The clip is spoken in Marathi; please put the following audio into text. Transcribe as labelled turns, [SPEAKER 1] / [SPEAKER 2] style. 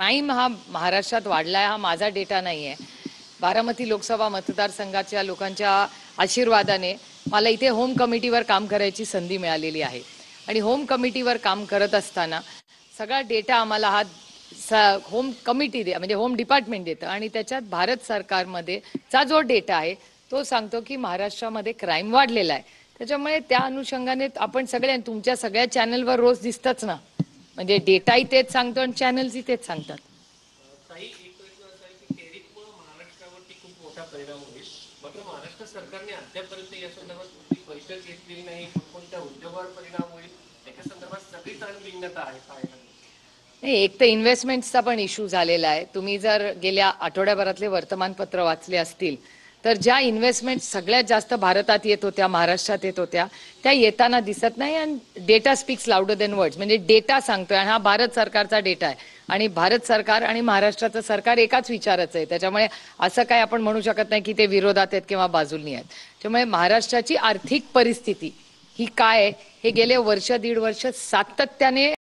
[SPEAKER 1] क्राईम हा महाराष्ट्रात वाढलाय हा माझा डेटा नाही आहे. बारामती लोकसभा मतदारसंघाच्या लोकांच्या आशीर्वादाने मला इथे होम कमिटीवर काम करायची संधी मिळालेली आहे. आणि होम कमिटीवर काम करत असताना सगळा डेटा आम्हाला होम कमिटी म्हणजे होम डिपार्टमेंट देतं आणि त्याच्यात भारत सरकारमध्ये चा जो डेटा आहे तो सांगतो की महाराष्ट्रामध्ये क्राईम वाढलेला आहे. त्याच्यामुळे त्या अनुषंगाने आपण सगळे तुमच्या सगळ्या चॅनलवर रोज दिसतच ना, म्हणजे डेटाही तेच सांगतो आणि चॅनल्सही तेच सांगतात.
[SPEAKER 2] ताई, एक प्रश्न असा आहे की टेरिफमुळे महाराष्ट्रावरती खूप मोठा परिणाम होईल, मात्र महाराष्ट्र सरकारने अद्यापर्यंत या संदर्भात कुठली बैठक घेतलेली नाही. कोणत्या उद्योगावर परिणाम होईल त्याच्या संदर्भात सगळीच अनभिज्ञता आहे पाहायला.
[SPEAKER 1] नाही, एक तर इन्व्हेस्टमेंटचा पण इश्यू झालेला आहे. तुम्ही जर गेल्या आठवड्याभरातले वर्तमानपत्र वाचले असतील तर ज्या इन्व्हेस्टमेंट सगळ्यात जास्त भारतात येत होत्या, महाराष्ट्रात येत होत्या, त्या येताना दिसत नाही. आणि data speaks louder than words, म्हणजे डेटा सांगतोय आणि हा भारत सरकारचा डेटा आहे. आणि भारत सरकार आणि महाराष्ट्राचं सरकार एकाच विचाराचं आहे. त्याच्यामुळे असं काय आपण म्हणू शकत नाही की ते विरोधात आहेत किंवा बाजूनी आहेत. त्यामुळे महाराष्ट्राची आर्थिक परिस्थिती ही काय आहे हे गेले वर्ष दीड वर्ष सातत्याने